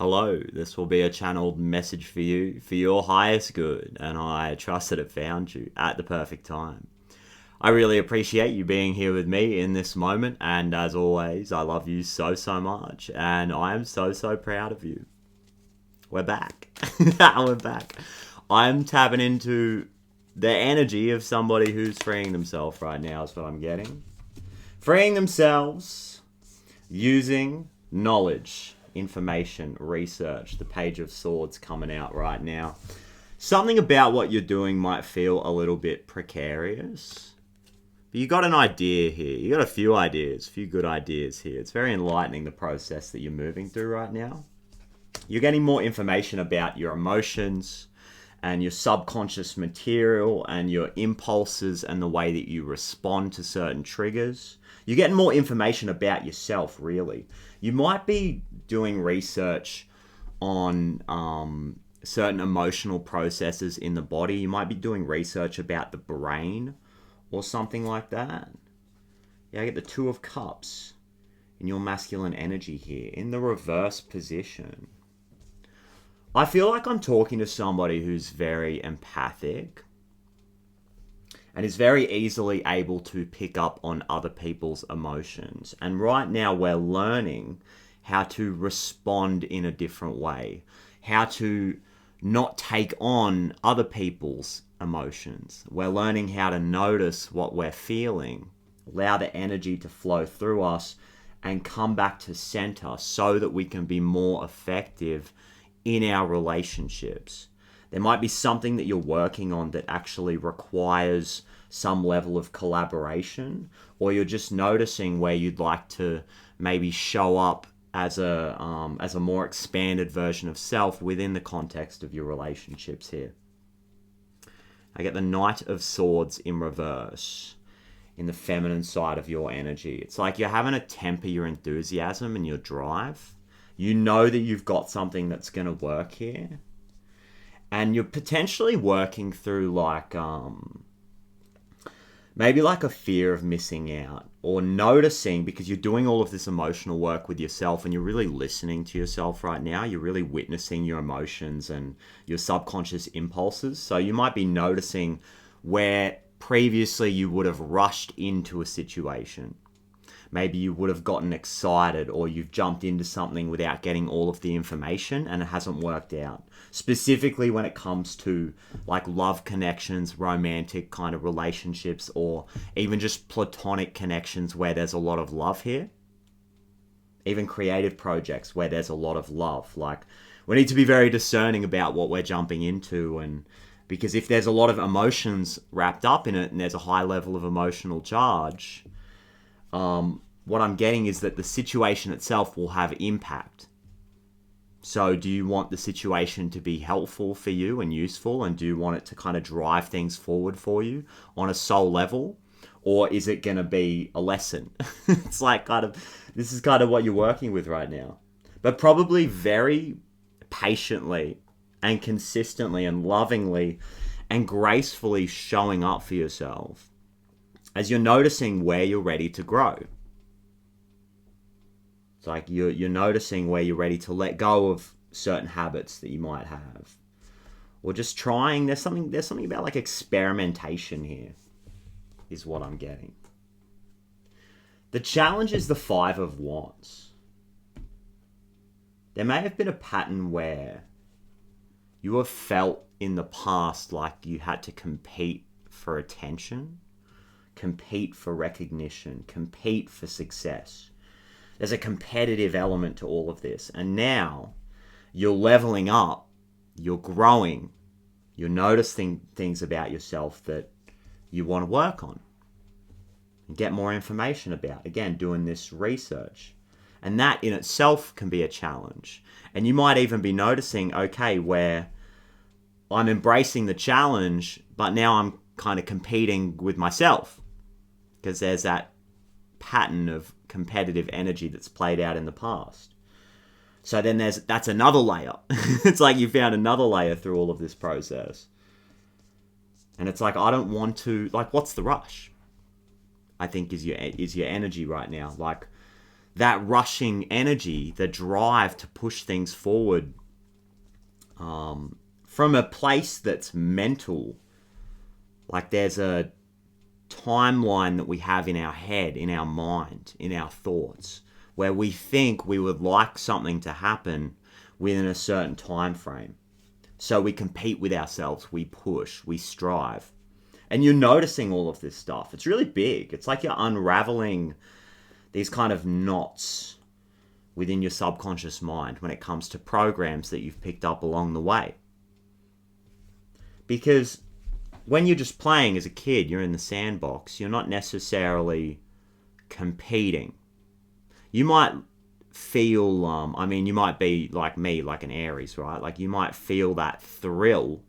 Hello, this will be a channeled message for you, for your highest good, and I trust that it found you at the perfect time. I really appreciate you being here with me in this moment, and as always, I love you so much, and I am so proud of you. We're back. We're back. I'm tapping into the energy of somebody who's freeing themselves right now is what I'm getting. Freeing themselves using knowledge, information, research. The Page of Swords coming out right now. Something about what you're doing might feel a little bit precarious. But you got an idea here. You got a few ideas, a few good ideas here. It's very enlightening, the process that you're moving through right now. You're getting more information about your emotions and your subconscious material and your impulses and the way that you respond to certain triggers. You're getting more information about yourself, really. You might be doing research on certain emotional processes in the body. You might be doing research about the brain or something like that. Yeah, I get the Two of Cups in your masculine energy here in the reverse position. I feel like I'm talking to somebody who's very empathic and is very easily able to pick up on other people's emotions. And right now we're learning how to respond in a different way, how to not take on other people's emotions. We're learning how to notice what we're feeling, allow the energy to flow through us and come back to center so that we can be more effective in our relationships. There might be something that you're working on that actually requires some level of collaboration, or you're just noticing where you'd like to maybe show up as a more expanded version of self within the context of your relationships here. I get the Knight of Swords in reverse in the feminine side of your energy. It's like you're having to temper your enthusiasm and your drive. You know that you've got something that's going to work here. And you're potentially working through like, maybe like a fear of missing out. Or noticing, because you're doing all of this emotional work with yourself and you're really listening to yourself right now. You're really witnessing your emotions and your subconscious impulses. So you might be noticing where previously you would have rushed into a situation. Maybe you would have gotten excited, or you've jumped into something without getting all of the information and it hasn't worked out. Specifically when it comes to like love connections, romantic kind of relationships, or even just platonic connections where there's a lot of love here. Even creative projects where there's a lot of love. Like, we need to be very discerning about what we're jumping into, and because if there's a lot of emotions wrapped up in it and there's a high level of emotional charge, what I'm getting is that the situation itself will have impact. So do you want the situation to be helpful for you and useful, and do you want it to kind of drive things forward for you on a soul level? Or is it going to be a lesson? It's like this is kind of what you're working with right now. But probably very patiently and consistently and lovingly and gracefully showing up for yourself as you're noticing where you're ready to grow. It's like you're noticing where you're ready to let go of certain habits that you might have. Or just trying, there's something about like experimentation here, is what I'm getting. The challenge is the Five of Wands. There may have been a pattern where you have felt in the past like you had to compete for attention, compete for recognition, compete for success. There's a competitive element to all of this. And now you're leveling up, you're growing, you're noticing things about yourself that you want to work on and get more information about. Again, doing this research. And that in itself can be a challenge. And you might even be noticing, okay, where I'm embracing the challenge, but now I'm kind of competing with myself. Because there's that pattern of competitive energy that's played out in the past. So then that's another layer. It's like you found another layer through all of this process. And it's like, I don't want to, like, what's the rush? I think is your energy right now. Like, that rushing energy, the drive to push things forward from a place that's mental. Like there's a timeline that we have in our head, in our mind, in our thoughts, where we think we would like something to happen within a certain time frame. So we compete with ourselves, we push, we strive. And you're noticing all of this stuff. It's really big. It's like you're unraveling these kind of knots within your subconscious mind when it comes to programs that you've picked up along the way. Because when you're just playing as a kid, you're in the sandbox, you're not necessarily competing. You might feel, you might be like me, like an Aries, right? Like you might feel that thrill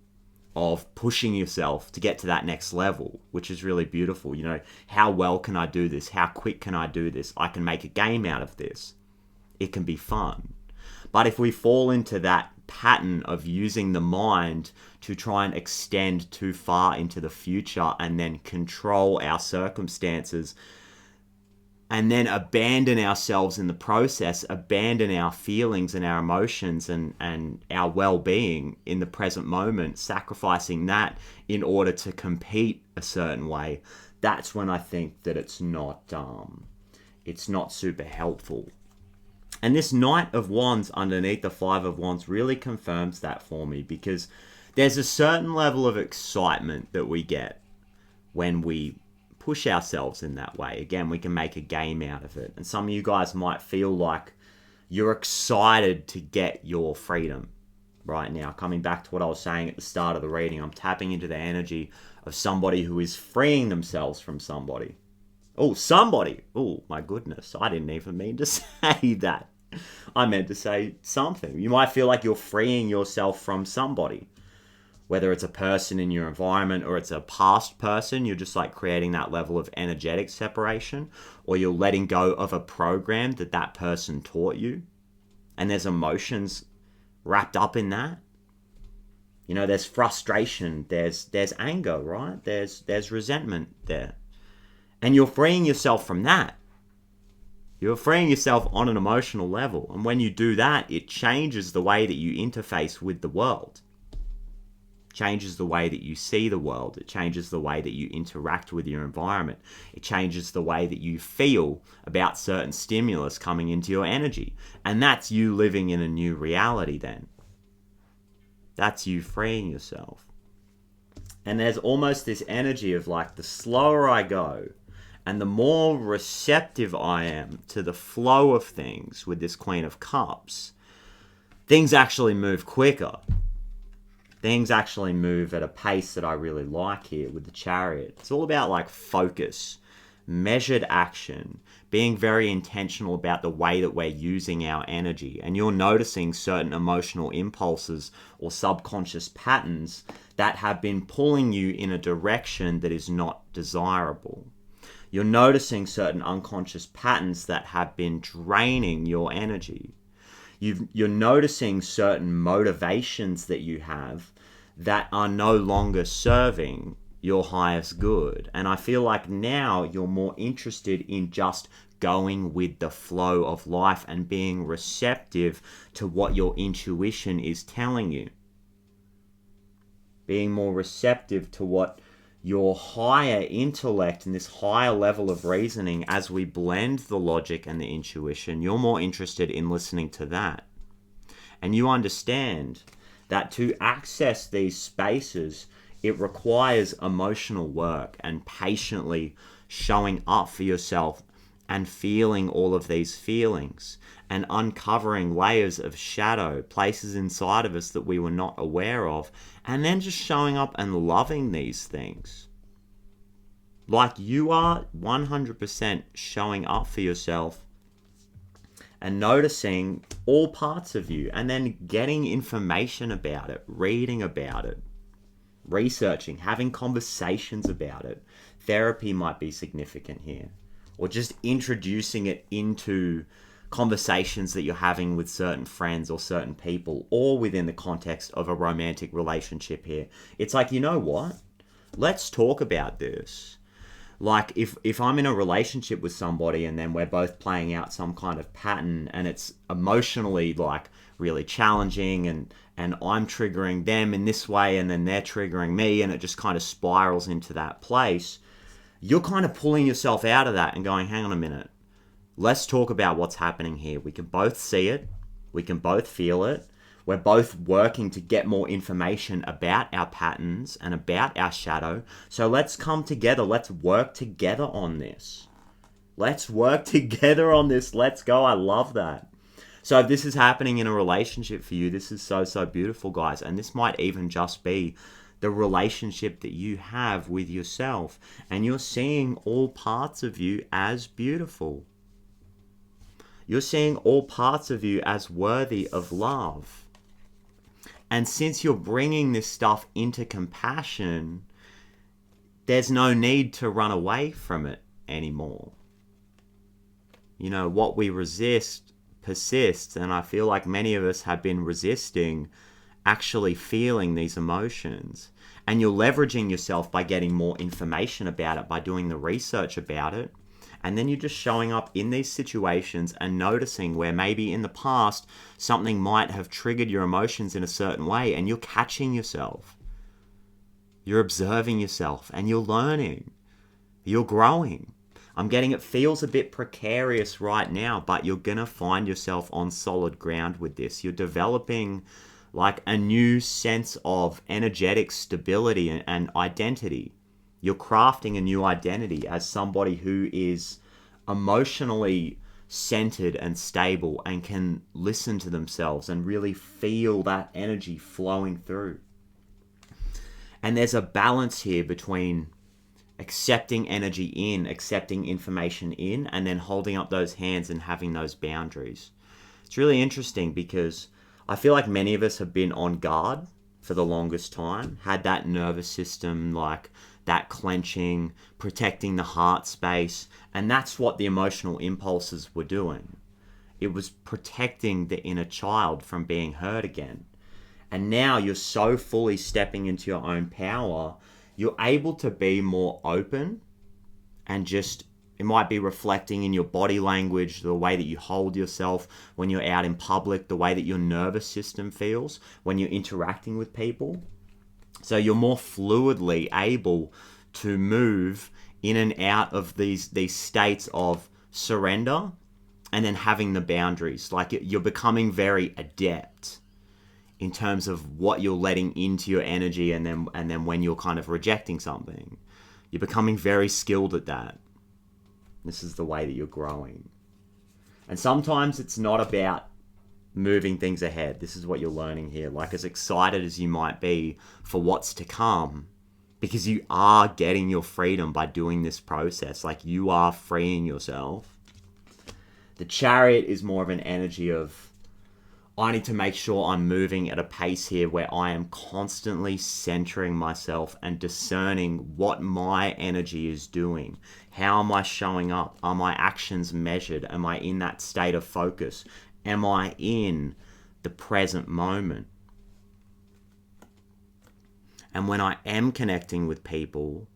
of pushing yourself to get to that next level, which is really beautiful. You know, how well can I do this? How quick can I do this? I can make a game out of this. It can be fun. But if we fall into that pattern of using the mind to try and extend too far into the future and then control our circumstances and then abandon ourselves in the process, abandon our feelings and our emotions and our well-being in the present moment, sacrificing that in order to compete a certain way, that's when I think that it's not super helpful. And this Knight of Wands underneath the Five of Wands really confirms that for me, because there's a certain level of excitement that we get when we push ourselves in that way. Again, we can make a game out of it. And some of you guys might feel like you're excited to get your freedom right now. Coming back to what I was saying at the start of the reading, I'm tapping into the energy of somebody who is freeing themselves from somebody. Oh, somebody. Oh, my goodness. I didn't even mean to say that. I meant to say something. You might feel like you're freeing yourself from somebody. Whether it's a person in your environment or it's a past person, you're just like creating that level of energetic separation, or you're letting go of a program that that person taught you. And there's emotions wrapped up in that. You know, there's frustration, there's anger, right? There's resentment there. And you're freeing yourself from that. You're freeing yourself on an emotional level. And when you do that, it changes the way that you interface with the world. Changes the way that you see the world. It changes the way that you interact with your environment. It changes the way that you feel about certain stimulus coming into your energy. And that's you living in a new reality then. That's you freeing yourself. And there's almost this energy of like, the slower I go and the more receptive I am to the flow of things with this Queen of Cups, things actually move quicker. Things actually move at a pace that I really like here with the Chariot. It's all about like focus, measured action, being very intentional about the way that we're using our energy. And you're noticing certain emotional impulses or subconscious patterns that have been pulling you in a direction that is not desirable. You're noticing certain unconscious patterns that have been draining your energy. You're noticing certain motivations that you have that are no longer serving your highest good. And I feel like now you're more interested in just going with the flow of life and being receptive to what your intuition is telling you. Being more receptive to what your higher intellect and this higher level of reasoning, as we blend the logic and the intuition, you're more interested in listening to that. And you understand that to access these spaces, it requires emotional work and patiently showing up for yourself and feeling all of these feelings and uncovering layers of shadow, places inside of us that we were not aware of, and then just showing up and loving these things. Like you are 100% showing up for yourself and noticing all parts of you, and then getting information about it, reading about it, researching, having conversations about it. Therapy might be significant here, or just introducing it into conversations that you're having with certain friends or certain people, or within the context of a romantic relationship here. It's like, you know what? Let's talk about this. Like if I'm in a relationship with somebody and then we're both playing out some kind of pattern and it's emotionally like really challenging and I'm triggering them in this way and then they're triggering me and it just kind of spirals into that place, you're kind of pulling yourself out of that and going, hang on a minute, let's talk about what's happening here. We can both see it, we can both feel it. We're both working to get more information about our patterns and about our shadow. So let's come together. Let's work together on this. Let's work together on this. Let's go. I love that. So if this is happening in a relationship for you, this is so, so beautiful, guys. And this might even just be the relationship that you have with yourself. And you're seeing all parts of you as beautiful. You're seeing all parts of you as worthy of love. And since you're bringing this stuff into compassion, there's no need to run away from it anymore. You know, what we resist persists, and I feel like many of us have been resisting actually feeling these emotions. And you're leveraging yourself by getting more information about it, by doing the research about it. And then you're just showing up in these situations and noticing where maybe in the past something might have triggered your emotions in a certain way, and you're catching yourself. You're observing yourself and you're learning. You're growing. I'm getting it feels a bit precarious right now, but you're going to find yourself on solid ground with this. You're developing like a new sense of energetic stability and identity. You're crafting a new identity as somebody who is emotionally centered and stable and can listen to themselves and really feel that energy flowing through. And there's a balance here between accepting energy in, accepting information in, and then holding up those hands and having those boundaries. It's really interesting because I feel like many of us have been on guard for the longest time, had that nervous system, like that clenching, protecting the heart space, and that's what the emotional impulses were doing. It was protecting the inner child from being hurt again. And now you're so fully stepping into your own power, you're able to be more open and just, it might be reflecting in your body language, the way that you hold yourself when you're out in public, the way that your nervous system feels when you're interacting with people. So you're more fluidly able to move in and out of these states of surrender and then having the boundaries. Like you're becoming very adept in terms of what you're letting into your energy and then when you're kind of rejecting something. You're becoming very skilled at that. This is the way that you're growing. And sometimes it's not about moving things ahead. This is what you're learning here. Like as excited as you might be for what's to come, because you are getting your freedom by doing this process. Like you are freeing yourself. The Chariot is more of an energy of, I need to make sure I'm moving at a pace here where I am constantly centering myself and discerning what my energy is doing. How am I showing up? Are my actions measured? Am I in that state of focus? Am I in the present moment? And when I am connecting with people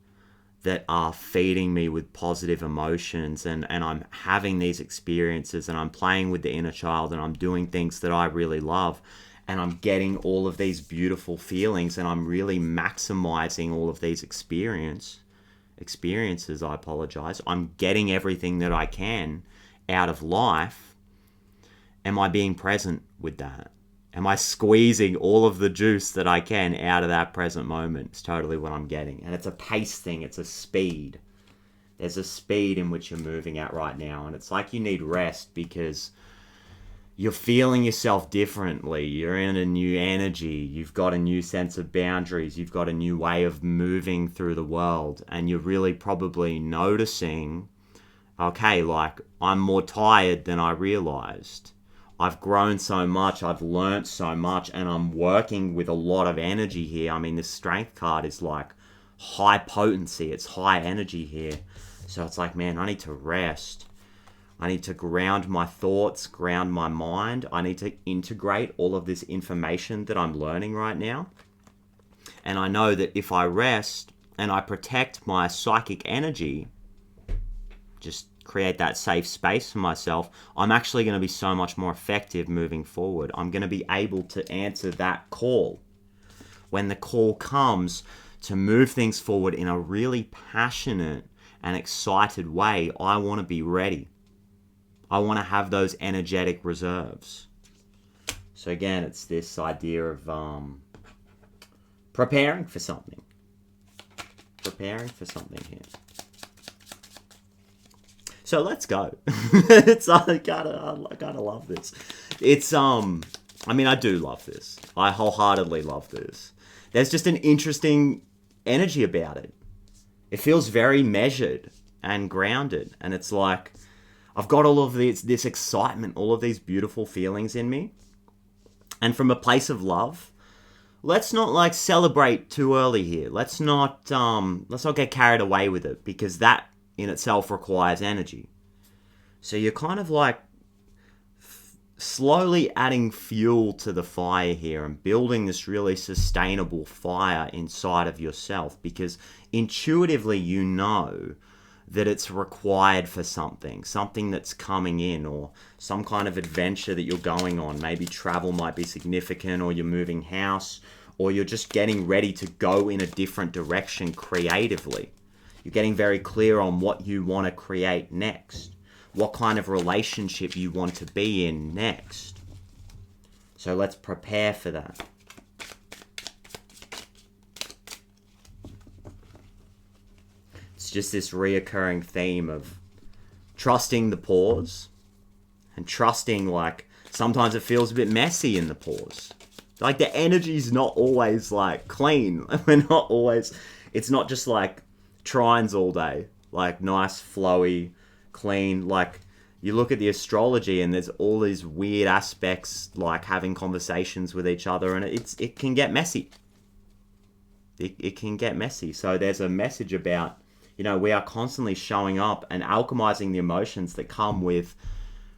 that are feeding me with positive emotions and I'm having these experiences and I'm playing with the inner child and I'm doing things that I really love and I'm getting all of these beautiful feelings and I'm really maximizing all of these experiences, I'm getting everything that I can out of life. Am I being present with that? Am I squeezing all of the juice that I can out of that present moment? It's totally what I'm getting. And it's a pace thing. It's a speed. There's a speed in which you're moving at right now. And it's like you need rest because you're feeling yourself differently. You're in a new energy. You've got a new sense of boundaries. You've got a new way of moving through the world. And you're really probably noticing, okay, like I'm more tired than I realized. I've grown so much, I've learnt so much, and I'm working with a lot of energy here. I mean, this strength card is like high potency, it's high energy here. So it's like, man, I need to rest. I need to ground my thoughts, ground my mind. I need to integrate all of this information that I'm learning right now. And I know that if I rest and I protect my psychic energy, just create that safe space for myself, I'm actually going to be so much more effective moving forward. I'm going to be able to answer that call. When the call comes to move things forward in a really passionate and excited way, I want to be ready. I want to have those energetic reserves. So again, it's this idea of preparing for something. Preparing for something here. So let's go. I gotta love this. I mean, I do love this. I wholeheartedly love this. There's just an interesting energy about it. It feels very measured and grounded. And it's like, I've got all of this excitement, all of these beautiful feelings in me. And from a place of love, let's not like celebrate too early here. Let's not get carried away with it, because that in itself requires energy. So you're kind of like slowly adding fuel to the fire here and building this really sustainable fire inside of yourself, because intuitively you know that it's required for something that's coming in, or some kind of adventure that you're going on. Maybe travel might be significant, or you're moving house, or you're just getting ready to go in a different direction creatively. You're getting very clear on what you want to create next, what kind of relationship you want to be in next. So let's prepare for that. It's just this reoccurring theme of trusting the pause, and trusting, like, sometimes it feels a bit messy in the pause. Like, the energy's not always, like, clean. It's not just, like, trines all day. Like, nice, flowy, clean. Like, you look at the astrology and there's all these weird aspects, like having conversations with each other, and it can get messy. It can get messy. So there's a message about, we are constantly showing up and alchemizing the emotions that come with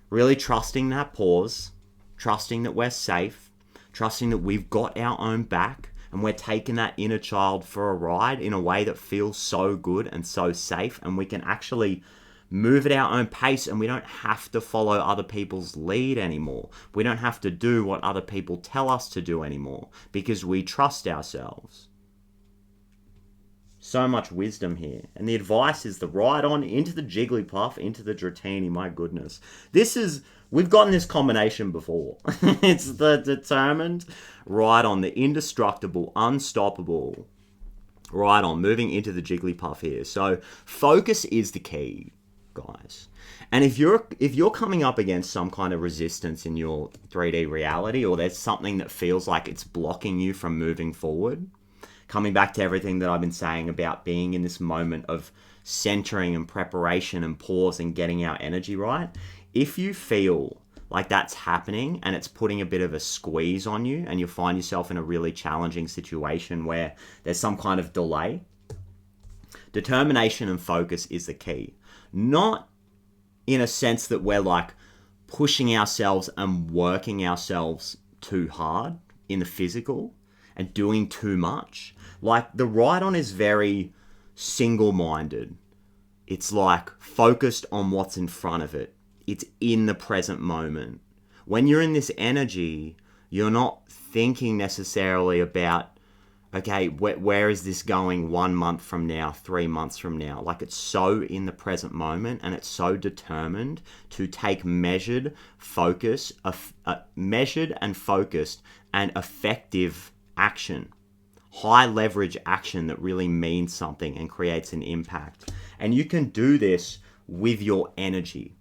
really trusting that pause, trusting that we're safe, trusting that we've got our own back, and we're taking that inner child for a ride in a way that feels so good and so safe, and we can actually move at our own pace, and we don't have to follow other people's lead anymore. We don't have to do what other people tell us to do anymore, because we trust ourselves. So much wisdom here. And the advice is the ride on into the Jigglypuff, into the Dratini. My goodness. We've gotten this combination before. It's the determined ride on, the indestructible, unstoppable ride on, moving into the Jigglypuff here. So focus is the key, guys. And if you're coming up against some kind of resistance in your 3D reality, or there's something that feels like it's blocking you from moving forward, coming back to everything that I've been saying about being in this moment of centering and preparation and pause and getting our energy right, if you feel like that's happening and it's putting a bit of a squeeze on you, and you find yourself in a really challenging situation where there's some kind of delay, determination and focus is the key. Not in a sense that we're like pushing ourselves and working ourselves too hard in the physical and doing too much. Like, the ride-on is very single-minded. It's like focused on what's in front of it. It's in the present moment. When you're in this energy, you're not thinking necessarily about, okay, where is this going 1 month from now, 3 months from now? Like, it's so in the present moment, and it's so determined to take measured and focused and effective action. High leverage action that really means something and creates an impact. And you can do this with your energy,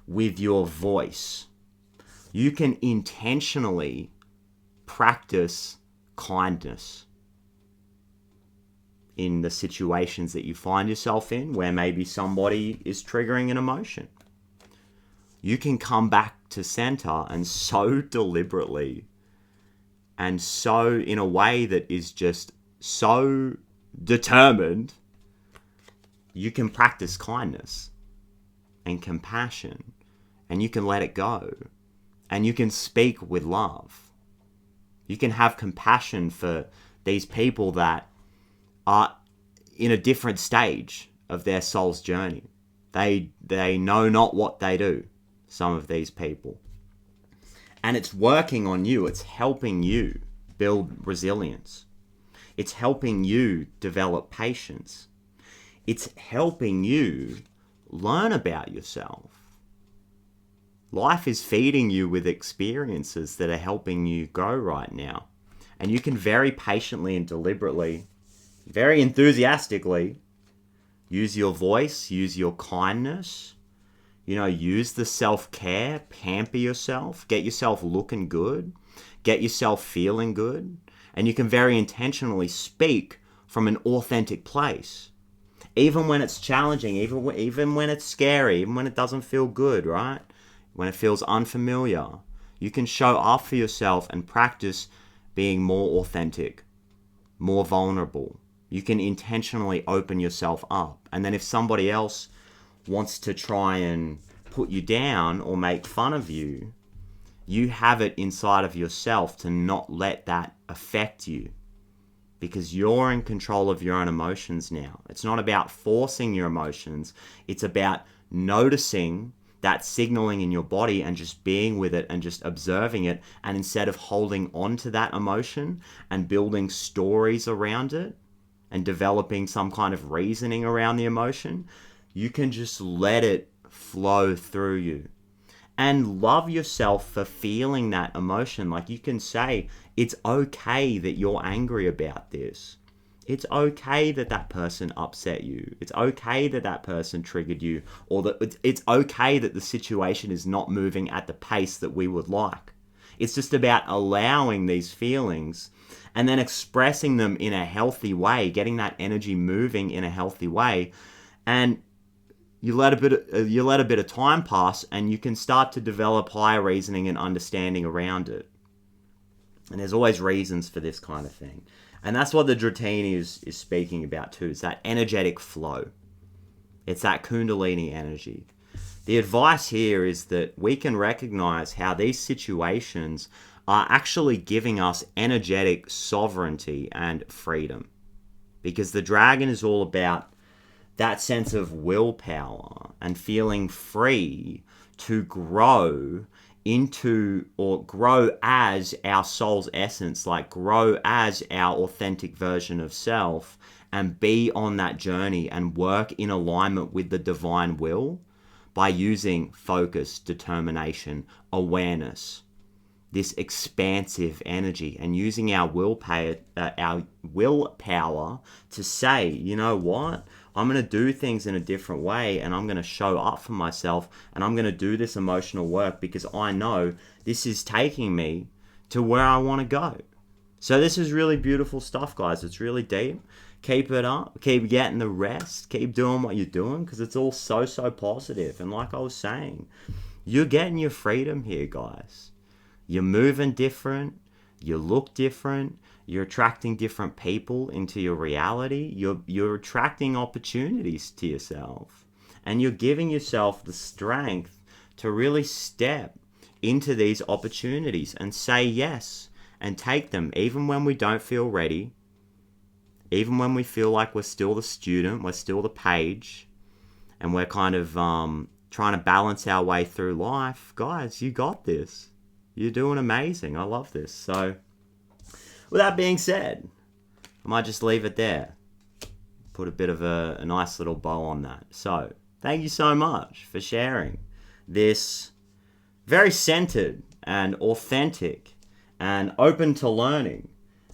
with your voice. You can intentionally practice kindness in the situations that you find yourself in, where maybe somebody is triggering an emotion. You can come back to center, and so deliberately, and so in a way that is just so determined, you can practice kindness and compassion, and you can let it go, and you can speak with love. You can have compassion for these people that are in a different stage of their soul's journey. They know not what they do, some of these people. And it's working on you. It's helping you build resilience. It's helping you develop patience. It's helping you learn about yourself. Life is feeding you with experiences that are helping you grow right now. And you can very patiently and deliberately, very enthusiastically, use your voice, use your kindness, use the self-care, pamper yourself, get yourself looking good, get yourself feeling good. And you can very intentionally speak from an authentic place. Even when it's challenging, even when it's scary, even when it doesn't feel good, right? When it feels unfamiliar, you can show up for yourself and practice being more authentic, more vulnerable. You can intentionally open yourself up. And then if somebody else wants to try and put you down or make fun of you, you have it inside of yourself to not let that affect you, because you're in control of your own emotions now. It's not about forcing your emotions. It's about noticing that signaling in your body and just being with it and just observing it. And instead of holding on to that emotion and building stories around it and developing some kind of reasoning around the emotion, you can just let it flow through you. And love yourself for feeling that emotion. Like, you can say, it's okay that you're angry about this. It's okay that that person upset you. It's okay that that person triggered you. Or that it's okay that the situation is not moving at the pace that we would like. It's just about allowing these feelings and then expressing them in a healthy way, getting that energy moving in a healthy way. And you let a bit of time pass, and you can start to develop higher reasoning and understanding around it. And there's always reasons for this kind of thing. And that's what the Dratini is speaking about too. It's that energetic flow. It's that Kundalini energy. The advice here is that we can recognize how these situations are actually giving us energetic sovereignty and freedom. Because the dragon is all about that sense of willpower and feeling free to grow into, or grow as our soul's essence, like grow as our authentic version of self, and be on that journey and work in alignment with the divine will by using focus, determination, awareness, this expansive energy, and using our willpower to say, you know what? I'm going to do things in a different way, and I'm going to show up for myself, and I'm going to do this emotional work because I know this is taking me to where I want to go. So this is really beautiful stuff, guys. It's really deep. Keep it up. Keep getting the rest. Keep doing what you're doing, because it's all so positive. And like I was saying, you're getting your freedom here, guys. You're moving different. You look different. You're attracting different people into your reality. You're attracting opportunities to yourself. And you're giving yourself the strength to really step into these opportunities and say yes and take them, even when we don't feel ready, even when we feel like we're still the student, we're still the page, and we're kind of trying to balance our way through life. Guys, you got this. You're doing amazing. I love this. So, with that being said, I might just leave it there. Put a bit of a nice little bow on that. So, thank you so much for sharing this very centered and authentic and open to learning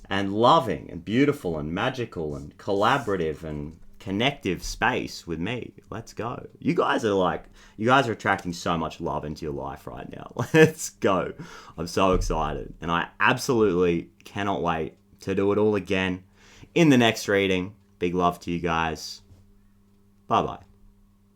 and loving and beautiful and magical and collaborative and connective space with me. Let's go. You guys are attracting so much love into your life right now. Let's go. I'm so excited. And I absolutely cannot wait to do it all again in the next reading. Big love to you guys. Bye-bye.